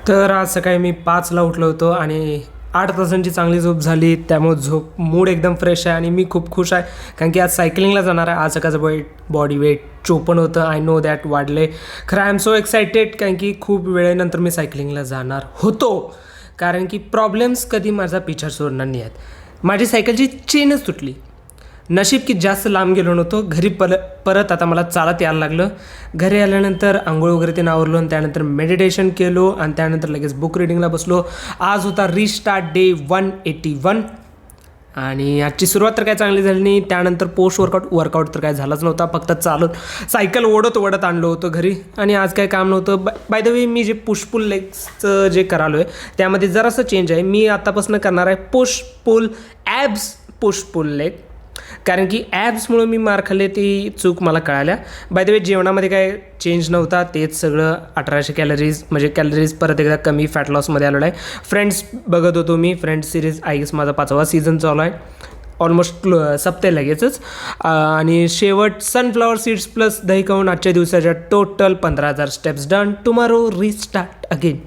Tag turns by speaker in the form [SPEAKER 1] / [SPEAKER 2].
[SPEAKER 1] तर आज सकाळी मी 5ला उठलो होतो आणि 8 तासांची चांगली झोप झाली. त्यामुळे मूड एकदम फ्रेश आहे आणि मी खूप खुश आहे कारण की आज सायकलिंगला जाणार आहे. आज सकाळचं बॉडी वेट 54 होतं. आय नो दॅट वाढले. खरं आय एम सो एक्सायटेड कारण की खूप वेळेनंतर मी सायकलिंगला जाणार होतो. कारण की प्रॉब्लेम्स कधी माझा पिछा सोडणार नाही आहेत. माझी सायकलची चेनच तुटली. नशीब की जास्त लांब गेलो नव्हतो. घरी परत आता मला चालत यायला लागलं. घरी आल्यानंतर आंघोळ वगैरे ते आवरलो आणि त्यानंतर मेडिटेशन केलो आणि त्यानंतर लगेच बुक रिडिंगला बसलो. आज होता रिस्टार्ट डे 181 आणि आजची सुरुवात तर काय चांगली झाली नाही. त्यानंतर पोस्ट वर्कआउट तर काय झालंच नव्हता. फक्त चालत सायकल ओढत आणलो होतो घरी आणि आज काय काम नव्हतं. बाय द वे मी जे पुश पुल लेग्सचं जे करालो आहे त्यामध्ये जरासं चेंज आहे. मी आत्तापासून करणार आहे push pull abs push pull leg. कारण की ॲब्समुळं मी मार खाल्ले ती चूक मला कळाल्या. बाय द वे जेवणामध्ये काय चेंज नव्हता. तेच सगळं 1800 कॅलरीज म्हणजे कॅलरीज परत एकदा कमी फॅट लॉसमध्ये आलेलो आहे. फ्रेंड्स बघत होतो मी. फ्रेंड्स सिरीज आय गेस माझा 5वा सीझन चालू आहे. ऑलमोस्ट सप्ते लगेचच. आणि शेवट सनफ्लॉवर सीड्स प्लस दही खाऊन आजच्या दिवसाच्या total 15,000 steps done. Tomorrow restart again.